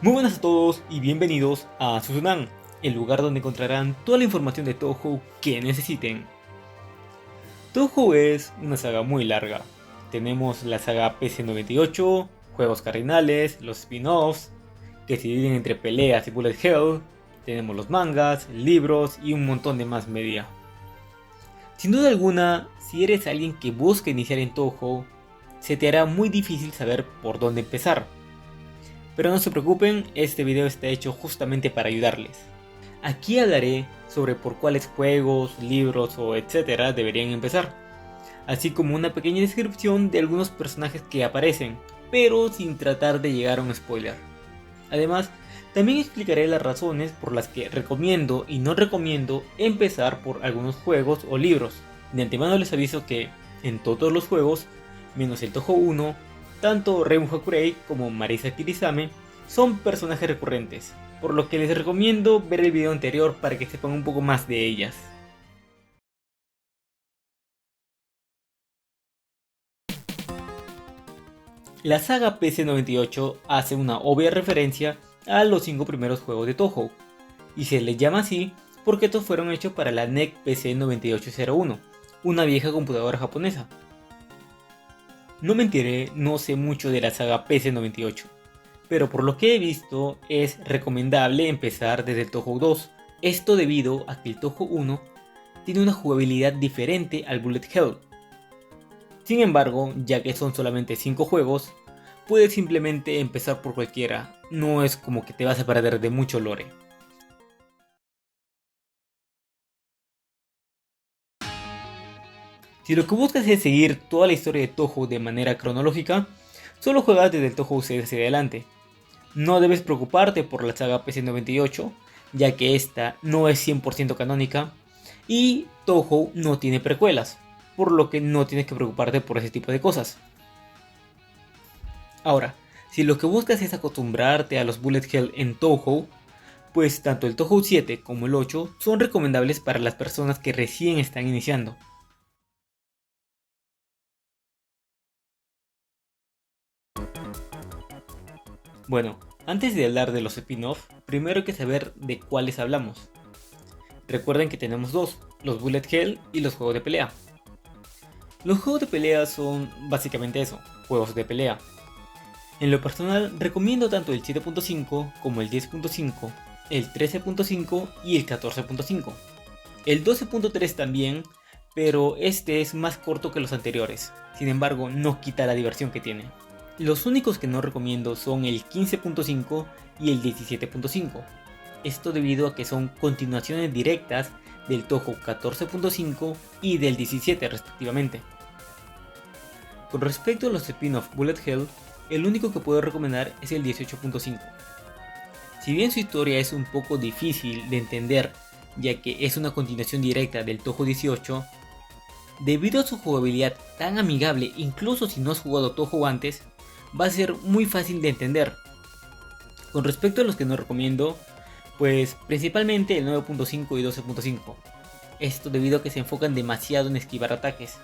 Muy buenas a todos y bienvenidos a Suzunan, el lugar donde encontrarán toda la información de Touhou que necesiten. Touhou es una saga muy larga. Tenemos la saga PC98, juegos cardinales, los spin-offs, que se dividen entre peleas y bullet hell, tenemos los mangas, libros y un montón de más media. Sin duda alguna, si eres alguien que busca iniciar en Touhou, se te hará muy difícil saber por dónde empezar. Pero no se preocupen, este video está hecho justamente para ayudarles. Aquí hablaré sobre por cuáles juegos, libros o etcétera deberían empezar, así como una pequeña descripción de algunos personajes que aparecen, pero sin tratar de llegar a un spoiler. Además, también explicaré las razones por las que recomiendo y no recomiendo empezar por algunos juegos o libros. De antemano les aviso que en todos los juegos, menos el Touhou 1, tanto Reimu Hakurei como Marisa Kirisame son personajes recurrentes, por lo que les recomiendo ver el video anterior para que sepan un poco más de ellas. La saga PC98 hace una obvia referencia a los 5 primeros juegos de Touhou, y se les llama así porque estos fueron hechos para la NEC PC9801, una vieja computadora japonesa. No mentiré, no sé mucho de la saga PC98, pero por lo que he visto es recomendable empezar desde el Touhou 2, esto debido a que el Touhou 1 tiene una jugabilidad diferente al Bullet Hell. Sin embargo, ya que son solamente 5 juegos, puedes simplemente empezar por cualquiera, no es como que te vas a perder de mucho lore. Si lo que buscas es seguir toda la historia de Touhou de manera cronológica, solo juegas desde el Touhou 6 hacia adelante. No debes preocuparte por la saga PC98, ya que esta no es 100% canónica, y Touhou no tiene precuelas, por lo que no tienes que preocuparte por ese tipo de cosas. Ahora, si lo que buscas es acostumbrarte a los bullet hell en Touhou, pues tanto el Touhou 7 como el 8 son recomendables para las personas que recién están iniciando. Bueno, antes de hablar de los spin-off, primero hay que saber de cuáles hablamos. Recuerden que tenemos dos, los bullet hell y los juegos de pelea. Los juegos de pelea son básicamente eso, juegos de pelea. En lo personal recomiendo tanto el 7.5 como el 10.5, el 13.5 y el 14.5. El 12.3 también, pero este es más corto que los anteriores, sin embargo no quita la diversión que tiene. Los únicos que no recomiendo son el 15.5 y el 17.5. Esto debido a que son continuaciones directas del Touhou 14.5 y del 17 respectivamente. Con respecto a los spin-off Bullet Hell, el único que puedo recomendar es el 18.5. Si bien su historia es un poco difícil de entender, ya que es una continuación directa del Touhou 18, debido a su jugabilidad tan amigable incluso si no has jugado Touhou antes, va a ser muy fácil de entender. Con respecto a los que no recomiendo, pues principalmente el 9.5 y 12.5. Esto debido a que se enfocan demasiado en esquivar ataques.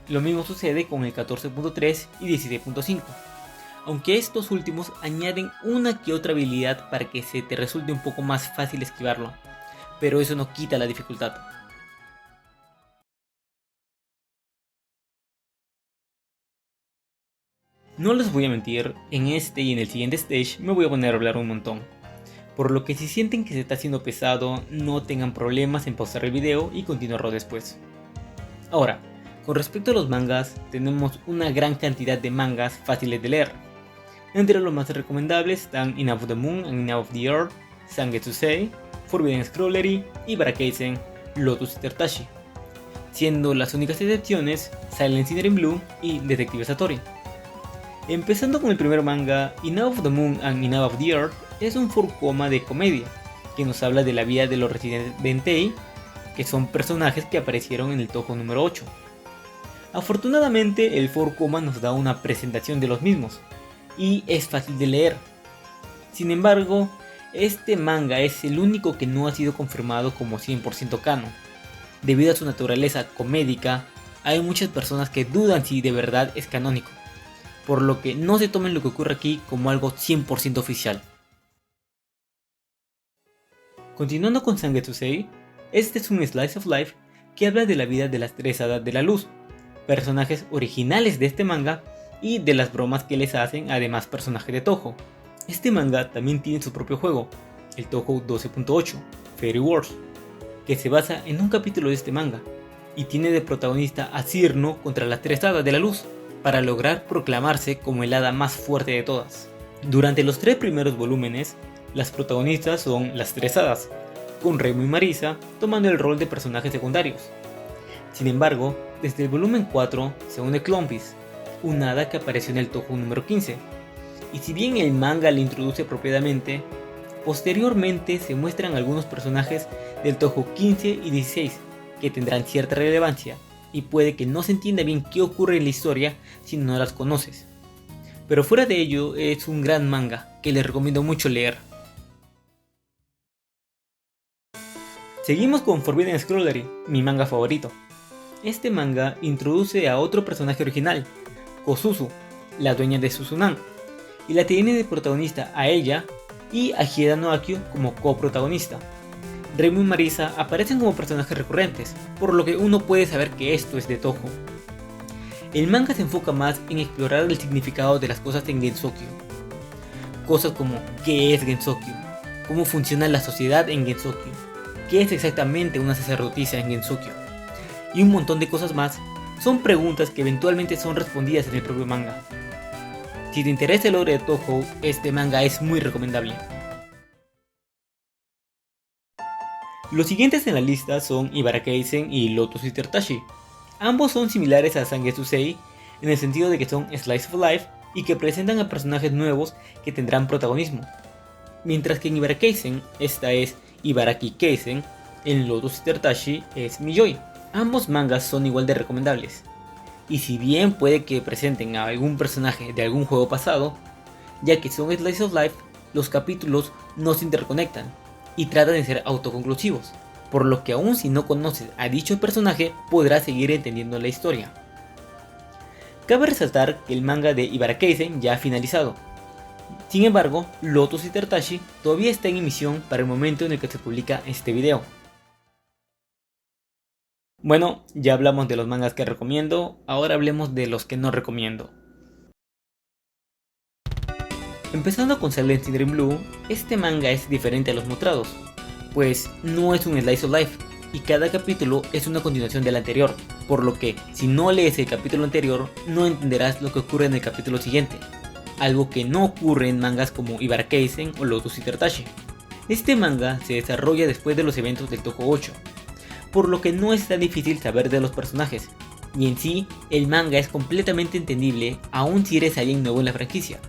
Lo mismo sucede con el 14.3 y 17.5. Aunque estos últimos añaden una que otra habilidad para que se te resulte un poco más fácil esquivarlo, pero eso no quita la dificultad. No les voy a mentir, en este y en el siguiente stage me voy a poner a hablar un montón, por lo que si sienten que se está haciendo pesado, no tengan problemas en pausar el video y continuarlo después. Ahora, con respecto a los mangas, tenemos una gran cantidad de mangas fáciles de leer. Entre los más recomendables están In of the Moon and In of the Earth, Sangetsusei, Forbidden Scrollery y Barakeisen Lotus Tertashi, siendo las únicas excepciones Silent Sinner in Blue y Detective Satori. Empezando con el primer manga, In of the Moon and In of the Earth es un 4-coma de comedia que nos habla de la vida de los residentes de Entei, que son personajes que aparecieron en el Touhou número 8. Afortunadamente el 4-coma nos da una presentación de los mismos y es fácil de leer. Sin embargo, este manga es el único que no ha sido confirmado como 100% canon. Debido a su naturaleza comédica, hay muchas personas que dudan si de verdad es canónico, por lo que no se tomen lo que ocurre aquí como algo 100% oficial. Continuando con Sangetsusei, este es un slice of life que habla de la vida de las tres hadas de la luz, personajes originales de este manga y de las bromas que les hacen a demás personajes de Touhou. Este manga también tiene su propio juego, el Touhou 12.8, Fairy Wars, que se basa en un capítulo de este manga, y tiene de protagonista a Cirno contra las tres hadas de la luz, para lograr proclamarse como el hada más fuerte de todas. Durante los 3 primeros volúmenes, las protagonistas son las tres hadas, con Remo y Marisa tomando el rol de personajes secundarios. Sin embargo, desde el volumen 4 se une Clumpis, una hada que apareció en el Touhou número 15, y si bien el manga le introduce apropiadamente, posteriormente se muestran algunos personajes del Touhou 15 y 16 que tendrán cierta relevancia, y puede que no se entienda bien qué ocurre en la historia si no las conoces. Pero fuera de ello, es un gran manga que les recomiendo mucho leer. Seguimos con Forbidden Scrollery, mi manga favorito. Este manga introduce a otro personaje original, Kosuzu, la dueña de Suzunan, y la tiene de protagonista a ella y a Hieda no Akio como coprotagonista. Remo y Marisa aparecen como personajes recurrentes, por lo que uno puede saber que esto es de Touhou. El manga se enfoca más en explorar el significado de las cosas en Gensokyo. Cosas como ¿qué es Gensokyo? ¿Cómo funciona la sociedad en Gensokyo? ¿Qué es exactamente una sacerdotisa en Gensokyo? Y un montón de cosas más son preguntas que eventualmente son respondidas en el propio manga. Si te interesa el lore de Touhou, este manga es muy recomendable. Los siguientes en la lista son Ibarakeisen y Lotus Sister Tashi. Ambos son similares a Sangetsusei en el sentido de que son slice of life y que presentan a personajes nuevos que tendrán protagonismo. Mientras que en Ibarakeisen, esta es Ibaraki Keisen, en Lotus Sister Tashi es Miyoi. Ambos mangas son igual de recomendables, y si bien puede que presenten a algún personaje de algún juego pasado, ya que son slice of life, los capítulos no se interconectan y tratan de ser autoconclusivos, por lo que aun si no conoces a dicho personaje podrás seguir entendiendo la historia. Cabe resaltar que el manga de Ibarakeisen ya ha finalizado. Sin embargo, Lotus Sister Tashi todavía está en emisión para el momento en el que se publica este video. Bueno, ya hablamos de los mangas que recomiendo, ahora hablemos de los que no recomiendo. Empezando con Silent Hill Blue, este manga es diferente a los mostrados, pues no es un slice of life, y cada capítulo es una continuación del anterior, por lo que si no lees el capítulo anterior, no entenderás lo que ocurre en el capítulo siguiente, algo que no ocurre en mangas como Ibarakeisen o Lotus Sister Tashi. Este manga se desarrolla después de los eventos del Touhou 8, por lo que no es tan difícil saber de los personajes, y en sí, el manga es completamente entendible aun si eres alguien nuevo en la franquicia.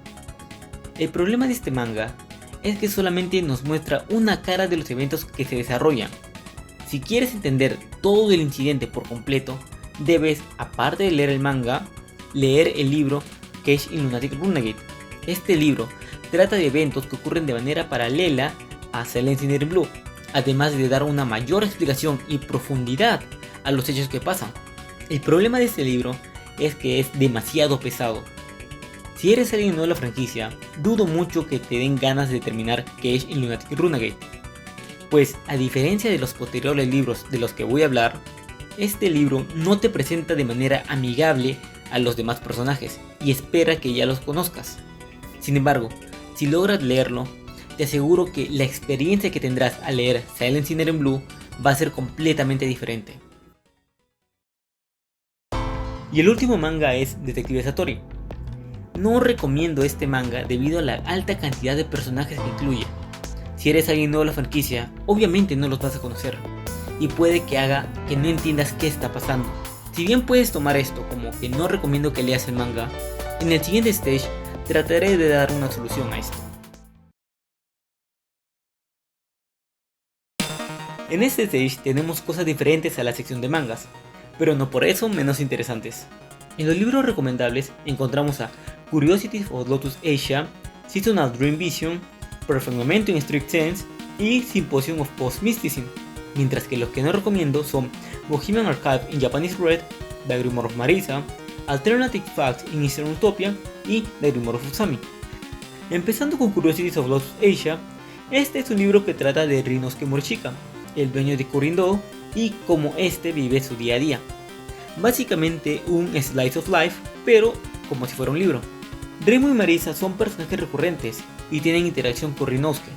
El problema de este manga es que solamente nos muestra una cara de los eventos que se desarrollan. Si quieres entender todo el incidente por completo, debes, aparte de leer el manga, leer el libro Cage in Lunatic Runagate. Este libro trata de eventos que ocurren de manera paralela a Silent Hill Blue, además de dar una mayor explicación y profundidad a los hechos que pasan. El problema de este libro es que es demasiado pesado. Si eres alguien nuevo de la franquicia, dudo mucho que te den ganas de terminar Cage in Lunatic Runagate, pues a diferencia de los posteriores libros de los que voy a hablar, este libro no te presenta de manera amigable a los demás personajes y espera que ya los conozcas. Sin embargo, si logras leerlo, te aseguro que la experiencia que tendrás al leer Silent Hill Blue va a ser completamente diferente. Y el último manga es Detective Satori. No recomiendo este manga debido a la alta cantidad de personajes que incluye. Si eres alguien nuevo en la franquicia, obviamente no los vas a conocer, y puede que haga que no entiendas qué está pasando. Si bien puedes tomar esto como que no recomiendo que leas el manga, en el siguiente stage trataré de dar una solución a esto. En este stage tenemos cosas diferentes a la sección de mangas, pero no por eso menos interesantes. En los libros recomendables encontramos a Curiosities of Lotus Asia, Seasonal Dream Vision, Perfect Memento in Strict Sense y Symposium of Post-Mysticism, mientras que los que no recomiendo son Bohemian Archive in Japanese Red, The Grimoire of Marisa, Alternative Facts in Eastern Utopia y The Grimoire of Usami. Empezando con Curiosities of Lotus Asia, Este es un libro que trata de Ryunosuke Morishika, el dueño de Kurindo, y cómo este vive su día a día. Básicamente un slice of life, pero como si fuera un libro. Reimu y Marisa son personajes recurrentes y tienen interacción con Ryunosuke.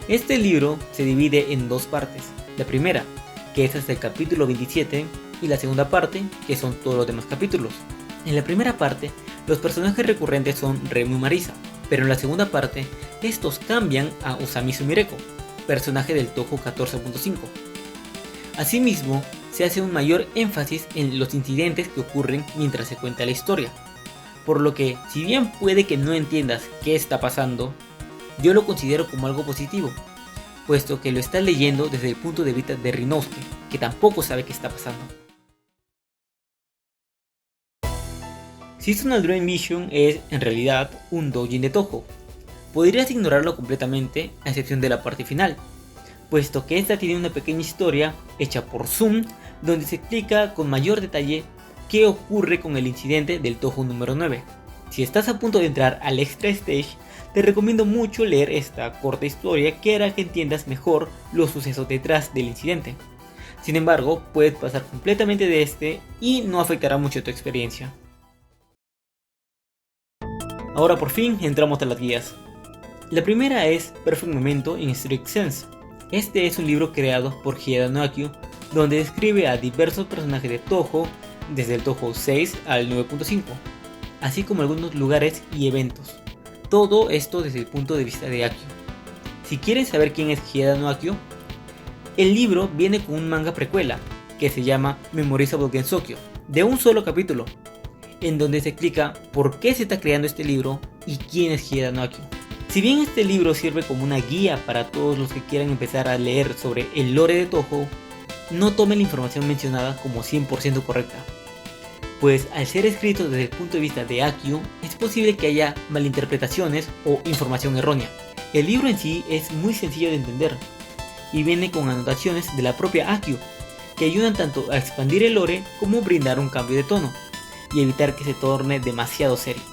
Este libro se divide en dos partes. La primera, que es hasta el capítulo 27, y la segunda parte, que son todos los demás capítulos. En la primera parte, los personajes recurrentes son Reimu y Marisa, pero en la segunda parte, estos cambian a Usami Sumireko, personaje del Touhou 14.5. Asimismo, se hace un mayor énfasis en los incidentes que ocurren mientras se cuenta la historia, por lo que, si bien puede que no entiendas qué está pasando, yo lo considero como algo positivo, puesto que lo estás leyendo desde el punto de vista de Ryunosuke, que tampoco sabe qué está pasando. Seasonal Dream Mission es, en realidad, un doujin de Touhou. Podrías ignorarlo completamente, a excepción de la parte final, puesto que esta tiene una pequeña historia hecha por Zoom, donde se explica con mayor detalle qué ocurre con el incidente del Touhou número 9. Si estás a punto de entrar al Extra Stage, te recomiendo mucho leer esta corta historia que hará que entiendas mejor los sucesos detrás del incidente. Sin embargo, puedes pasar completamente de este y no afectará mucho tu experiencia. Ahora por fin entramos a las guías. La primera es Perfect Memento in Strict Sense. Este es un libro creado por Hieda Noakio, donde describe a diversos personajes de Touhou, desde el Touhou 6 al 9.5, así como algunos lugares y eventos. Todo esto desde el punto de vista de Akio. Si quieren saber quién es Hieda Noakio, el libro viene con un manga precuela, que se llama Memorizable Gensokyo, de un solo capítulo, en donde se explica por qué se está creando este libro y quién es Hieda Noakio. Si bien este libro sirve como una guía para todos los que quieran empezar a leer sobre el lore de Touhou, no tomen la información mencionada como 100% correcta, pues al ser escrito desde el punto de vista de Akio, es posible que haya malinterpretaciones o información errónea. El libro en sí es muy sencillo de entender, y viene con anotaciones de la propia Akio, que ayudan tanto a expandir el lore como brindar un cambio de tono, y evitar que se torne demasiado serio.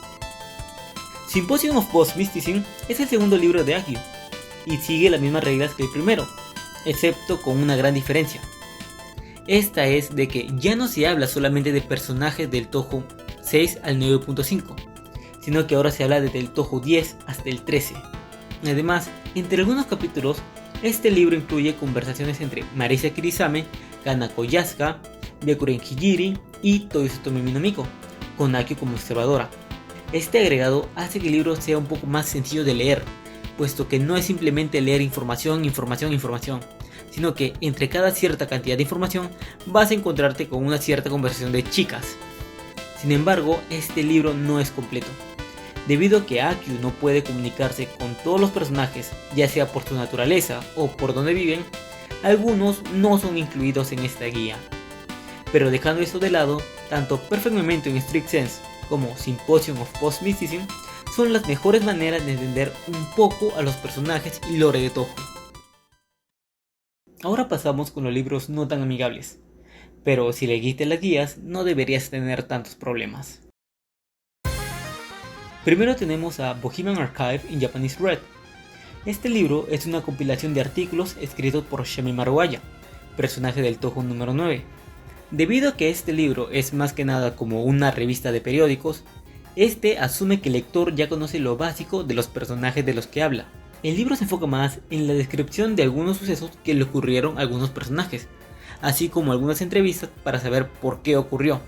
Symposium of Post-Mysticism es el segundo libro de Akio, y sigue las mismas reglas que el primero, excepto con una gran diferencia. Esta es de que ya no se habla solamente de personajes del Touhou 6 al 9.5, sino que ahora se habla desde el Touhou 10 hasta el 13. Además, entre algunos capítulos, este libro incluye conversaciones entre Marisa Kirisame, Kanako Yasuka, Byakuren Hijiri y Toyotomi Minamiko, con Akio como observadora. Este agregado hace que el libro sea un poco más sencillo de leer, puesto que no es simplemente leer información, sino que entre cada cierta cantidad de información vas a encontrarte con una cierta conversación de chicas. Sin embargo, este libro no es completo, debido a que Akio no puede comunicarse con todos los personajes, ya sea por su naturaleza o por donde viven. Algunos no son incluidos en esta guía. Pero dejando eso de lado, tanto Perfect Memento in Strict Sense como Symposium of Post-Mysticism son las mejores maneras de entender un poco a los personajes y lore de Touhou. Ahora pasamos con los libros no tan amigables, pero si leíste las guías no deberías tener tantos problemas. Primero tenemos a Bohemian Archive in Japanese Red. Este libro es una compilación de artículos escritos por Shami Maruaya, personaje del Touhou número 9. Debido a que este libro es más que nada como una revista de periódicos, este asume que el lector ya conoce lo básico de los personajes de los que habla. El libro se enfoca más en la descripción de algunos sucesos que le ocurrieron a algunos personajes, así como algunas entrevistas para saber por qué ocurrió.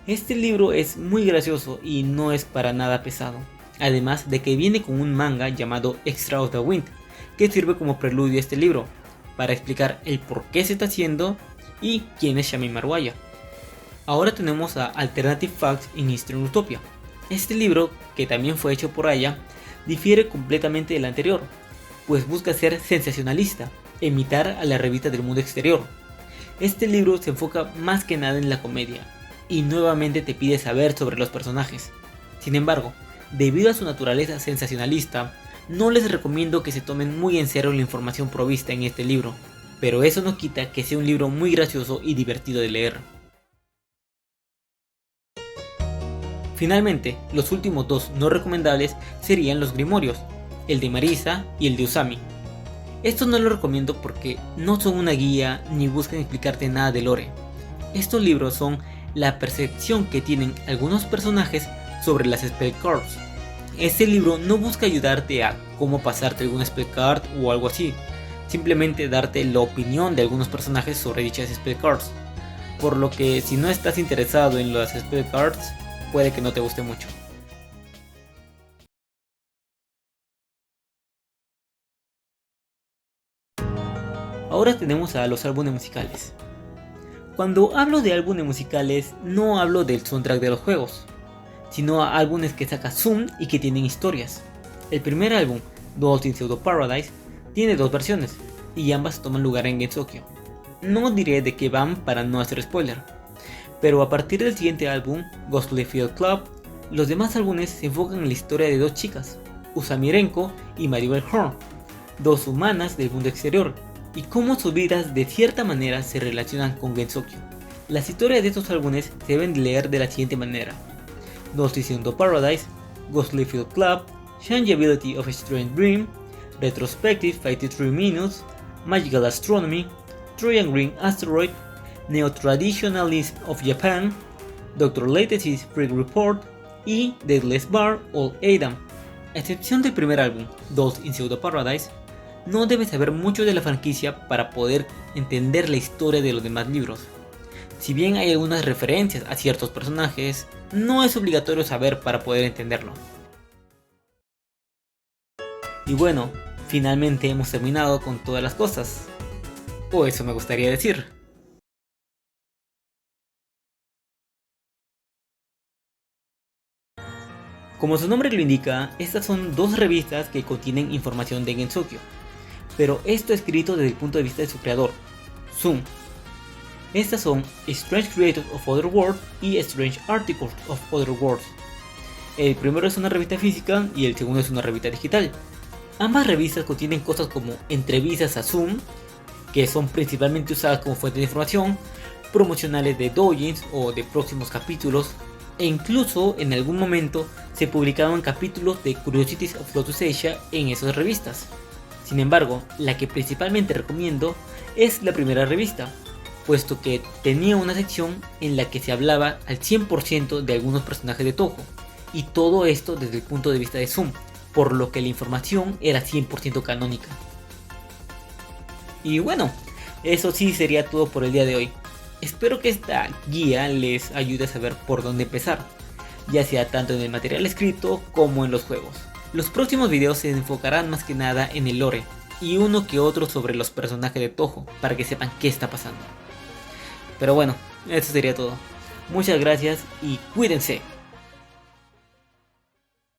Este libro es muy gracioso y no es para nada pesado, además de que viene con un manga llamado Extra of the Wind, que sirve como preludio a este libro, para explicar el por qué se está haciendo y quién es Shami Maruaya. Ahora tenemos a Alternative Facts in Eastern Utopia. Este libro, que también fue hecho por Aya, difiere completamente del anterior, pues busca ser sensacionalista, imitar a la revista del mundo exterior. Este libro se enfoca más que nada en la comedia, y nuevamente te pide saber sobre los personajes. Sin embargo, debido a su naturaleza sensacionalista, no les recomiendo que se tomen muy en serio la información provista en este libro, pero eso no quita que sea un libro muy gracioso y divertido de leer. Finalmente, los últimos dos no recomendables serían los grimorios. el de Marisa y el de Usami. Esto no lo recomiendo porque no son una guía ni buscan explicarte nada de lore. Estos libros son la percepción que tienen algunos personajes sobre las spell cards. Este libro no busca ayudarte a cómo pasarte alguna spell card o algo así, simplemente darte la opinión de algunos personajes sobre dichas spell cards. Por lo que si no estás interesado en las spell cards, puede que no te guste mucho. Ahora tenemos a los álbumes musicales. Cuando hablo de álbumes musicales, no hablo del soundtrack de los juegos, sino a álbumes que saca Zoom y que tienen historias. El primer álbum, Dolls in Pseudo Paradise, tiene dos versiones, y ambas toman lugar en Gensokyo. No diré de qué van para no hacer spoiler, pero a partir del siguiente álbum, Ghostly Field Club, los demás álbumes se enfocan en la historia de dos chicas, Usami Renko y Maribel Horn, dos humanas del mundo exterior, y cómo sus vidas de cierta manera se relacionan con Gensokyo. Las historias de estos álbumes se deben leer de la siguiente manera: Dolls in Pseudo Paradise, Ghostly Field Club, Changeability of a Strange Dream, Retrospective 53 Minutes, Magical Astronomy, Trojan Green Asteroid, Neo-Traditionalism of Japan, Dr. Latex's Freak Report y Deathless Bar All Adam. A excepción del primer álbum, Dolls in Pseudo Paradise, no debes saber mucho de la franquicia para poder entender la historia de los demás libros. Si bien hay algunas referencias a ciertos personajes, no es obligatorio saber para poder entenderlo. Y bueno, finalmente hemos terminado con todas las cosas. O eso me gustaría decir. Como su nombre lo indica, estas son dos revistas que contienen información de Gensokyo, pero esto escrito desde el punto de vista de su creador, Zoom. Estas son Strange Creators of Other Worlds y Strange Articles of Other Worlds. El primero es una revista física y el segundo es una revista digital. Ambas revistas contienen cosas como entrevistas a Zoom, que son principalmente usadas como fuente de información, promocionales de doujins o de próximos capítulos, e incluso en algún momento se publicaban capítulos de Curiosities of Lotus Asia en esas revistas. Sin embargo, la que principalmente recomiendo es la primera revista, puesto que tenía una sección en la que se hablaba al 100% de algunos personajes de Touhou, y todo esto desde el punto de vista de Zoom, por lo que la información era 100% canónica. Y bueno, eso sí sería todo por el día de hoy. Espero que esta guía les ayude a saber por dónde empezar, ya sea tanto en el material escrito como en los juegos. Los próximos videos se enfocarán más que nada en el lore, y uno que otro sobre los personajes de Touhou, para que sepan qué está pasando. Pero bueno, eso sería todo. Muchas gracias y cuídense.